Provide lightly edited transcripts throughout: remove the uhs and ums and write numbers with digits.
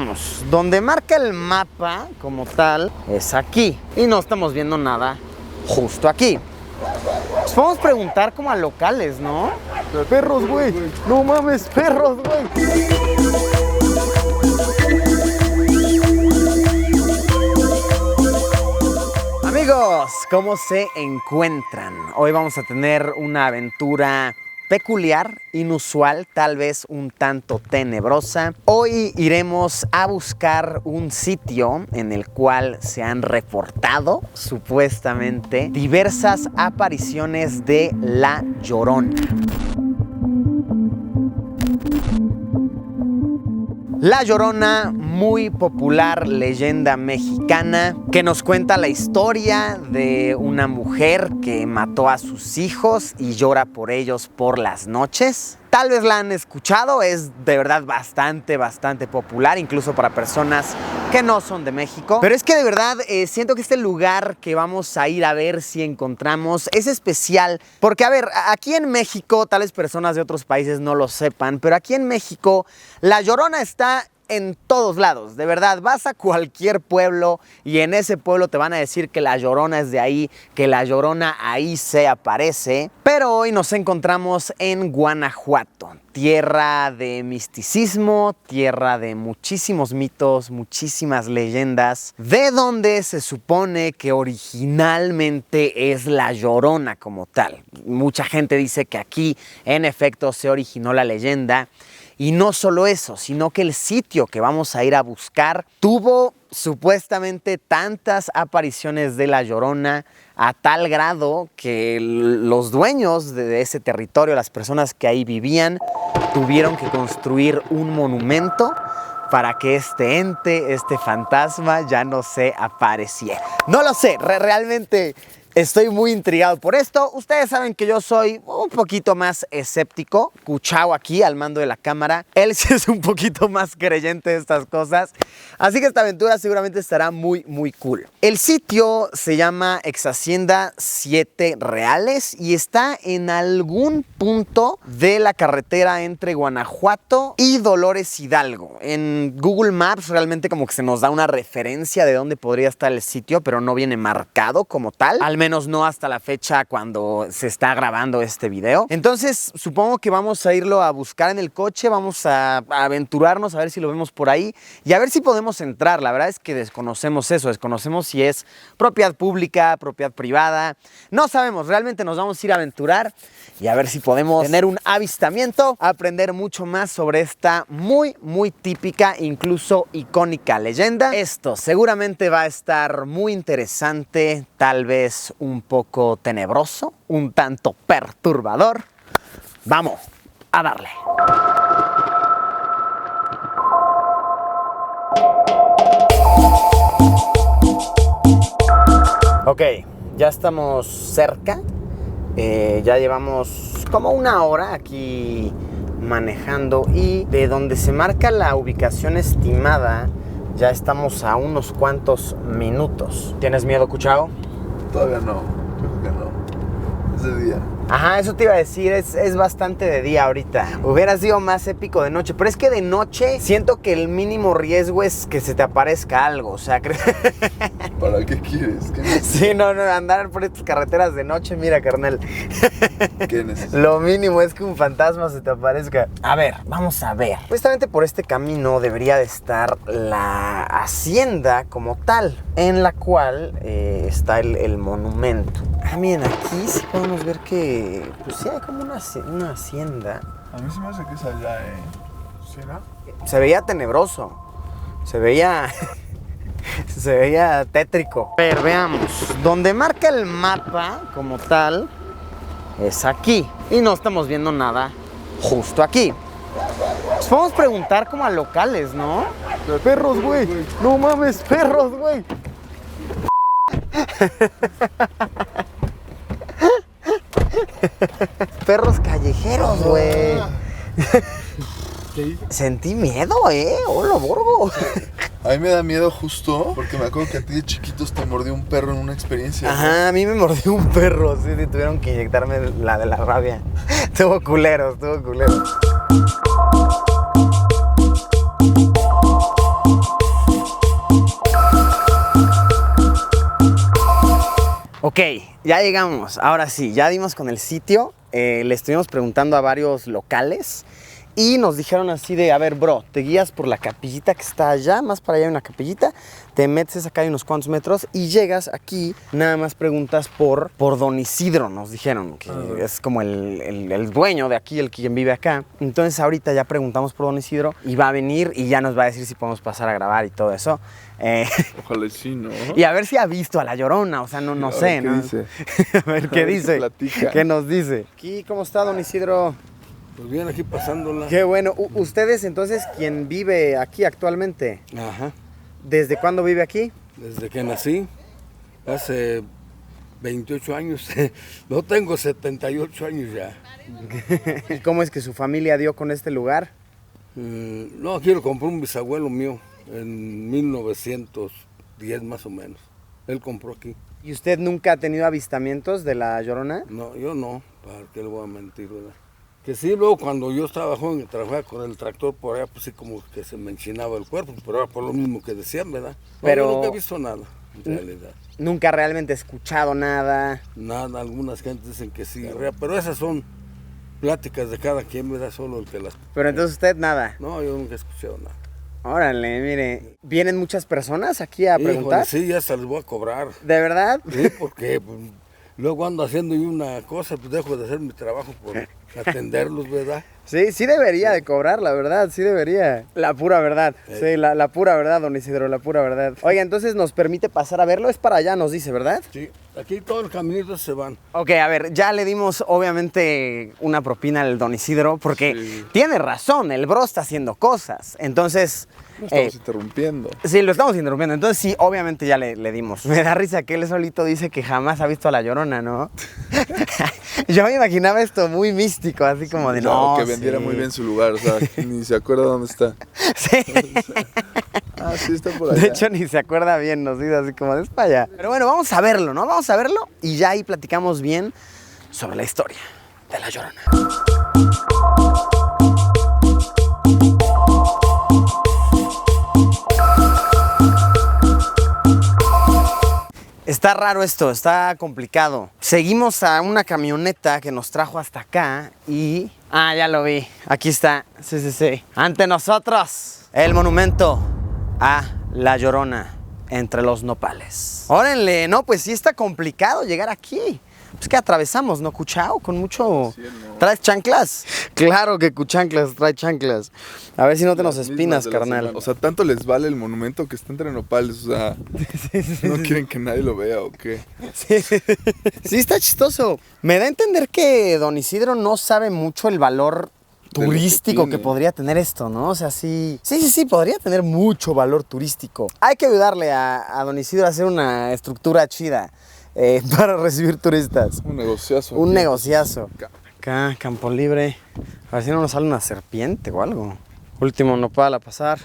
veamos, donde marca el mapa como tal es aquí y no estamos viendo nada justo aquí. Pues podemos preguntar como a locales, ¿no? Perros, güey. No mames, perros, güey. Amigos, ¿cómo se encuentran? Hoy vamos a tener una aventura peculiar, inusual, tal vez un tanto tenebrosa. Hoy iremos a buscar un sitio en el cual se han reportado, supuestamente, diversas apariciones de La Llorona. La Llorona, muy popular leyenda mexicana que nos cuenta la historia de una mujer que mató a sus hijos y llora por ellos por las noches. Tal vez la han escuchado, es de verdad bastante popular, incluso para personas que no son de México. Pero es que de verdad siento que este lugar que vamos a ir a ver si encontramos es especial. Porque a ver, aquí en México, tal vez personas de otros países no lo sepan, pero aquí en México La Llorona está en todos lados, de verdad, vas a cualquier pueblo y en ese pueblo te van a decir que La Llorona es de ahí, que La Llorona ahí se aparece. Pero hoy nos encontramos en Guanajuato, tierra de misticismo, tierra de muchísimos mitos, muchísimas leyendas, de donde se supone que originalmente es La Llorona como tal. Mucha gente dice que aquí en efecto se originó la leyenda. Y no solo eso, sino que el sitio que vamos a ir a buscar tuvo supuestamente tantas apariciones de La Llorona a tal grado que los dueños de ese territorio, las personas que ahí vivían, tuvieron que construir un monumento para que este ente, este fantasma ya no se apareciera. No lo sé, realmente estoy muy intrigado por esto. Ustedes saben que yo soy un poquito más escéptico. Cuchao aquí al mando de la cámara. Él sí es un poquito más creyente de estas cosas. Así que esta aventura seguramente estará muy cool. El sitio se llama Ex Hacienda 7 Reales y está en algún punto de la carretera entre Guanajuato y Dolores Hidalgo. En Google Maps realmente como que se nos da una referencia de dónde podría estar el sitio, pero no viene marcado como tal. Al menos no hasta la fecha cuando se está grabando este video. Entonces supongo que vamos a irlo a buscar en el coche, vamos a aventurarnos a ver si lo vemos por ahí y a ver si podemos entrar. La verdad es que desconocemos eso, desconocemos si es propiedad pública, propiedad privada. No sabemos, realmente nos vamos a ir a aventurar y a ver si podemos tener un avistamiento, aprender mucho más sobre esta muy típica, incluso icónica leyenda. Esto seguramente va a estar muy interesante, tal vez un poco tenebroso, un tanto perturbador. Vamos a darle. Ok, ya estamos cerca. Ya llevamos como una hora aquí manejando y de donde se marca la ubicación estimada ya estamos a unos cuantos minutos. ¿Tienes miedo, Cuchao? Todavía no, creo que no. Es de día. Ajá, eso te iba a decir, es bastante de día ahorita. Hubiera sido más épico de noche, pero es que de noche siento que el mínimo riesgo es que se te aparezca algo, o sea... ¿Para qué quieres? ¿Qué necesitas? Sí, no, andar por estas carreteras de noche, mira, carnal. ¿Qué necesitas? Lo mínimo es que un fantasma se te aparezca. A ver, vamos a ver. Justamente por este camino debería de estar la hacienda como tal, en la cual está el monumento. Ah, miren, aquí sí podemos ver que, pues sí, hay como una hacienda. A mí se me hace que es allá, ¿será? Se veía tenebroso, se veía tétrico. Pero veamos, donde marca el mapa como tal es aquí y no estamos viendo nada justo aquí. Pues podemos preguntar como a locales, ¿no? Perros, güey. No mames, perros, güey. Perros callejeros, güey. Sentí miedo, hola, borgo. A mí me da miedo justo porque me acuerdo que a ti de chiquitos te mordió un perro en una experiencia. Ajá, a mí me mordió un perro, sí, tuvieron que inyectarme la de la rabia. Estuvo culero, estuvo culero. Ok, ya llegamos. Ahora sí, ya dimos con el sitio. Le estuvimos preguntando a varios locales y nos dijeron así de, a ver, bro, te guías por la capillita que está allá, más para allá hay una capillita, te metes acá hay unos cuantos metros y llegas aquí, nada más preguntas por Don Isidro, nos dijeron, que es como el dueño de aquí, el quien vive acá. Entonces ahorita ya preguntamos por Don Isidro y va a venir y ya nos va a decir si podemos pasar a grabar y todo eso. Ojalá y sí, ¿no? Y a ver si ha visto a La Llorona, o sea, no sé, ¿qué ¿no? dice? A ver qué dice. Platica. ¿Qué nos dice? Aquí, ¿cómo está, Don Isidro? Pues bien, aquí pasándola. Qué bueno. Ustedes entonces, ¿quién vive aquí actualmente? Ajá. ¿Desde cuándo vive aquí? Desde que nací, hace 28 años. No tengo 78 años ya. ¿Y cómo es que su familia dio con este lugar? No, aquí lo compró un bisabuelo mío en 1910 más o menos. Él compró aquí. ¿Y usted nunca ha tenido avistamientos de La Llorona? No, yo no, ¿para qué le voy a mentir, verdad? Que sí, luego cuando yo estaba joven, trabajaba con el tractor por allá, pues sí como que se me enchinaba el cuerpo, pero era por lo mismo que decían, ¿verdad? No, Pero- yo nunca he visto nada, en realidad. Nunca realmente he escuchado nada. Nada, algunas gentes dicen que sí, pero esas son pláticas de cada quien, ¿verdad? Solo el que las... Pero entonces usted nada. No, yo nunca he escuchado nada. Órale, mire. ¿Vienen muchas personas aquí a preguntar? Híjole, sí, ya se les voy a cobrar. ¿De verdad? Sí, porque pues, luego ando haciendo yo una cosa, pues dejo de hacer mi trabajo por atenderlos, ¿verdad? Sí debería de cobrar, la verdad, sí debería. La pura verdad, sí, la pura verdad, Don Isidro, la pura verdad. Oiga, entonces nos permite pasar a verlo, es para allá, nos dice, ¿verdad? Sí, aquí todos los caminitos se van. Ok, a ver, ya le dimos obviamente una propina al Don Isidro, porque Sí. tiene razón, el bro está haciendo cosas, entonces... No estamos interrumpiendo. Sí, lo estamos interrumpiendo, entonces sí, obviamente ya le dimos. Me da risa que él solito dice que jamás ha visto a La Llorona, ¿no? Yo me imaginaba esto muy místico, así como de Claro, no, que vendiera sí. muy bien su lugar, o sea, ni se acuerda dónde está. Sí. Ah, sí, está por allá. De hecho, ni se acuerda bien, nos dice así como, es para allá. Pero bueno, vamos a verlo, ¿no? Vamos a verlo y ya ahí platicamos bien sobre la historia de La Llorona. Está raro esto, está complicado. Seguimos a una camioneta que nos trajo hasta acá y... Ah, ya lo vi. Aquí está. Sí. Ante nosotros, el monumento a La Llorona entre los nopales. Órenle, no, pues sí está complicado llegar aquí. Pues que atravesamos, ¿no, Cuchao? Con mucho... Sí, no. ¿Traes chanclas? Claro que Cuchanclas trae chanclas. A ver si no te nos Las espinas, mismas de la carnal. semana. O sea, tanto les vale el monumento que está entre nopales, o sea, no quieren que nadie lo vea o qué. Sí, está chistoso. Me da a entender que Don Isidro no sabe mucho el valor De lo que turístico que tiene. podría tener esto, ¿no? O sea, sí, podría tener mucho valor turístico. Hay que ayudarle a Don Isidro a hacer una estructura chida para recibir turistas. Un negociazo. Un aquí. negociazo. Acá, campo libre. A ver si no nos sale una serpiente o algo. Último nopal a pasar.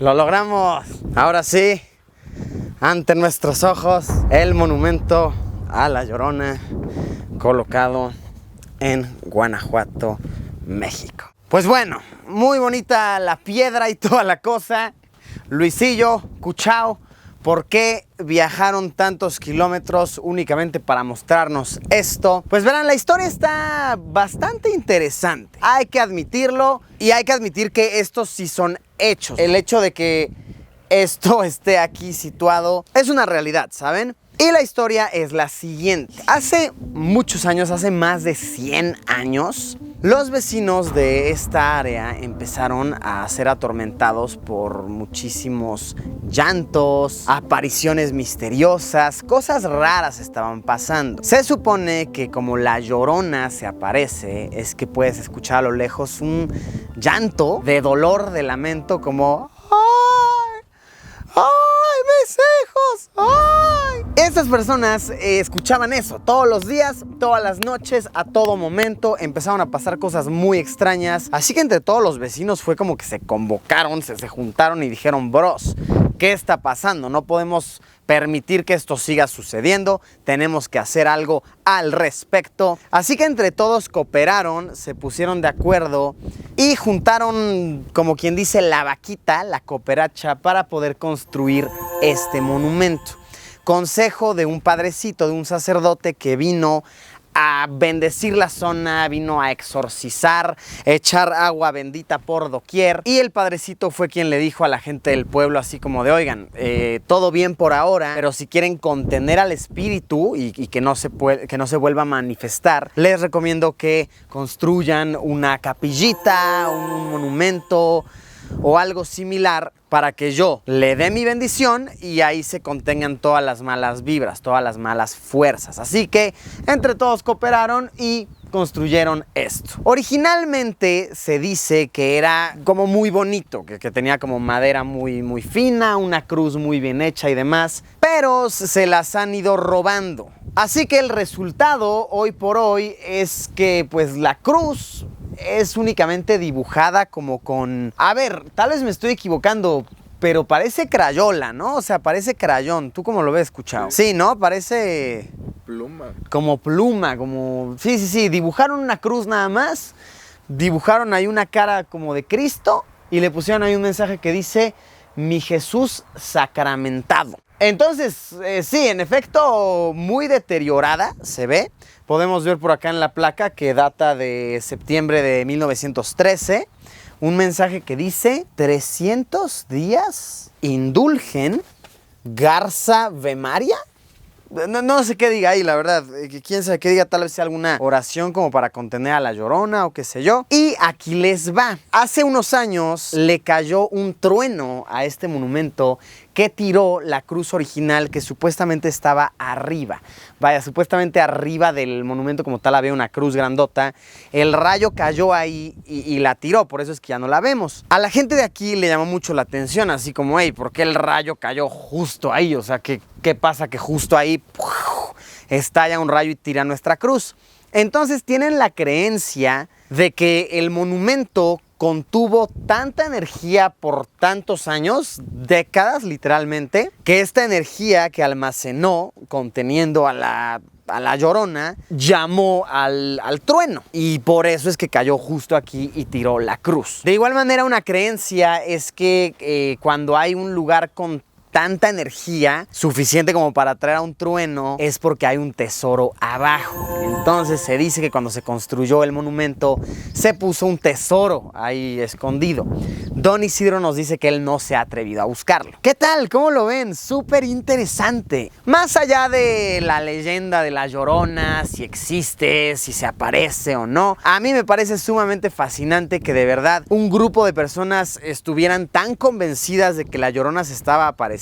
¡Lo logramos! Ahora sí, ante nuestros ojos, el monumento a La Llorona, colocado en Guanajuato, México. Pues bueno, muy bonita la piedra y toda la cosa. Luisillo, Cuchao, ¿por qué viajaron tantos kilómetros únicamente para mostrarnos esto? Pues verán, la historia está bastante interesante. Hay que admitirlo y hay que admitir que estos sí son hechos. El hecho de que esto esté aquí situado es una realidad, ¿saben? Y la historia es la siguiente. Hace muchos años, hace más de 100 años, los vecinos de esta área empezaron a ser atormentados por muchísimos llantos, apariciones misteriosas, cosas raras estaban pasando. Se supone que como La Llorona se aparece, es que puedes escuchar a lo lejos un llanto de dolor, de lamento, como ¡ay! ¡Ay, mis hijos! ¡Ay! Estas personas escuchaban eso todos los días, todas las noches, a todo momento. Empezaron a pasar cosas muy extrañas. Así que entre todos los vecinos fue como que se convocaron, se juntaron y dijeron, bros, ¿qué está pasando? No podemos permitir que esto siga sucediendo. Tenemos que hacer algo al respecto. Así que entre todos cooperaron, se pusieron de acuerdo y juntaron, como quien dice, la vaquita, la cooperacha, para poder construir este monumento. Consejo de un padrecito, de un sacerdote que vino a bendecir la zona, vino a exorcizar, echar agua bendita por doquier, y el padrecito fue quien le dijo a la gente del pueblo así como de, oigan, todo bien por ahora, pero si quieren contener al espíritu y que no se vuelva a manifestar, les recomiendo que construyan una capillita, un monumento o algo similar para que yo le dé mi bendición y ahí se contengan todas las malas vibras, todas las malas fuerzas. Así que entre todos cooperaron y construyeron esto. Originalmente se dice que era como muy bonito, que tenía como madera muy fina, una cruz muy bien hecha y demás, pero se las han ido robando. Así que el resultado hoy por hoy es que pues la cruz es únicamente dibujada como con... A ver, tal vez me estoy equivocando, pero parece crayola, ¿no? O sea, parece crayón. ¿Tú cómo lo ves, escuchado? Sí, ¿no? Parece... Pluma. Como pluma, como... Sí. Dibujaron una cruz nada más. Dibujaron ahí una cara como de Cristo y le pusieron ahí un mensaje que dice: mi Jesús sacramentado. Entonces, sí, en efecto, muy deteriorada se ve. Podemos ver por acá en la placa que data de septiembre de 1913. Un mensaje que dice: 300 días indulgen Garza Vemaria. No sé qué diga ahí, la verdad. Quién sabe qué diga, tal vez sea alguna oración como para contener a la Llorona o qué sé yo. Y aquí les va. Hace unos años le cayó un trueno a este monumento que tiró la cruz original que supuestamente estaba arriba. Vaya, supuestamente arriba del monumento como tal había una cruz grandota. El rayo cayó ahí y la tiró, por eso es que ya no la vemos. A la gente de aquí le llamó mucho la atención, así como, hey, ¿por qué el rayo cayó justo ahí? O sea, ¿qué pasa que justo ahí estalla un rayo y tira nuestra cruz? Entonces tienen la creencia de que el monumento contuvo tanta energía por tantos años, décadas literalmente, que esta energía que almacenó conteniendo a la Llorona llamó al trueno, y por eso es que cayó justo aquí y tiró la cruz. De igual manera, una creencia es que cuando hay un lugar con tanta energía suficiente como para traer a un trueno, es porque hay un tesoro abajo. Entonces se dice que cuando se construyó el monumento se puso un tesoro ahí escondido. Don Isidro nos dice que él no se ha atrevido a buscarlo. ¿Qué tal? ¿Cómo lo ven? Súper interesante. Más allá de la leyenda de la Llorona, si existe, si se aparece o no, a mí me parece sumamente fascinante que de verdad un grupo de personas estuvieran tan convencidas de que la Llorona se estaba apareciendo,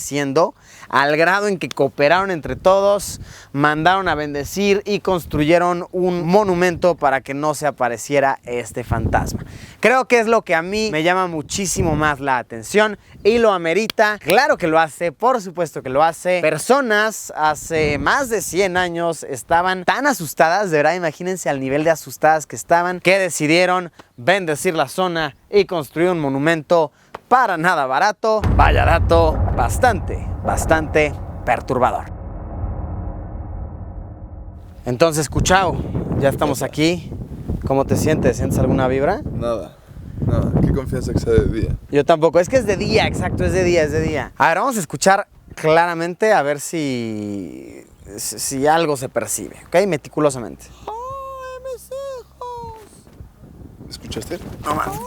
al grado en que cooperaron entre todos, mandaron a bendecir y construyeron un monumento para que no se apareciera este fantasma. Creo que es lo que a mí me llama muchísimo más la atención y lo amerita. Claro que lo hace, por supuesto que lo hace. Personas hace más de 100 años estaban tan asustadas, de verdad, imagínense al nivel de asustadas que estaban, que decidieron bendecir la zona y construir un monumento para nada barato. Vaya dato bastante perturbador. Entonces, Cuchao, ya estamos aquí. ¿Cómo te sientes? ¿Sientes alguna vibra? Nada. Qué confianza que sea de día. Yo tampoco. Es que es de día, exacto, es de día. A ver, vamos a escuchar claramente a ver si algo se percibe, ¿ok? Meticulosamente. ¡Ay, mis hijos! ¿Escuchaste? No mames.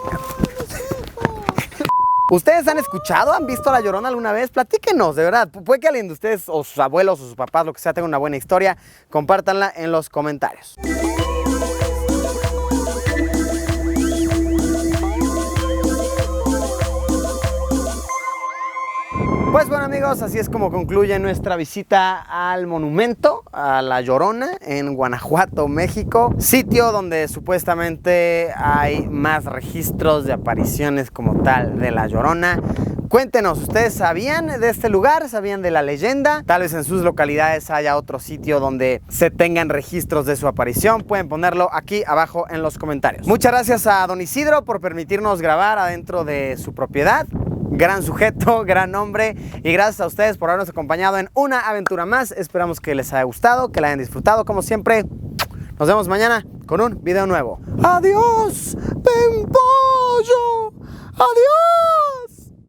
¿Ustedes han escuchado, han visto a la Llorona alguna vez? Platíquenos, de verdad. Puede que alguien de ustedes, o sus abuelos, o sus papás, lo que sea, tenga una buena historia. Compártanla en los comentarios. Pues bueno, amigos, así es como concluye nuestra visita al monumento a la Llorona en Guanajuato, México. Sitio donde supuestamente hay más registros de apariciones como tal de la Llorona. Cuéntenos, ¿ustedes sabían de este lugar? ¿Sabían de la leyenda? Tal vez en sus localidades haya otro sitio donde se tengan registros de su aparición. Pueden ponerlo aquí abajo en los comentarios. Muchas gracias a Don Isidro por permitirnos grabar adentro de su propiedad. Gran sujeto, gran hombre, y gracias a ustedes por habernos acompañado en una aventura más. Esperamos que les haya gustado, que la hayan disfrutado como siempre. Nos vemos mañana con un video nuevo. ¡Adiós! ¡Pim, pum!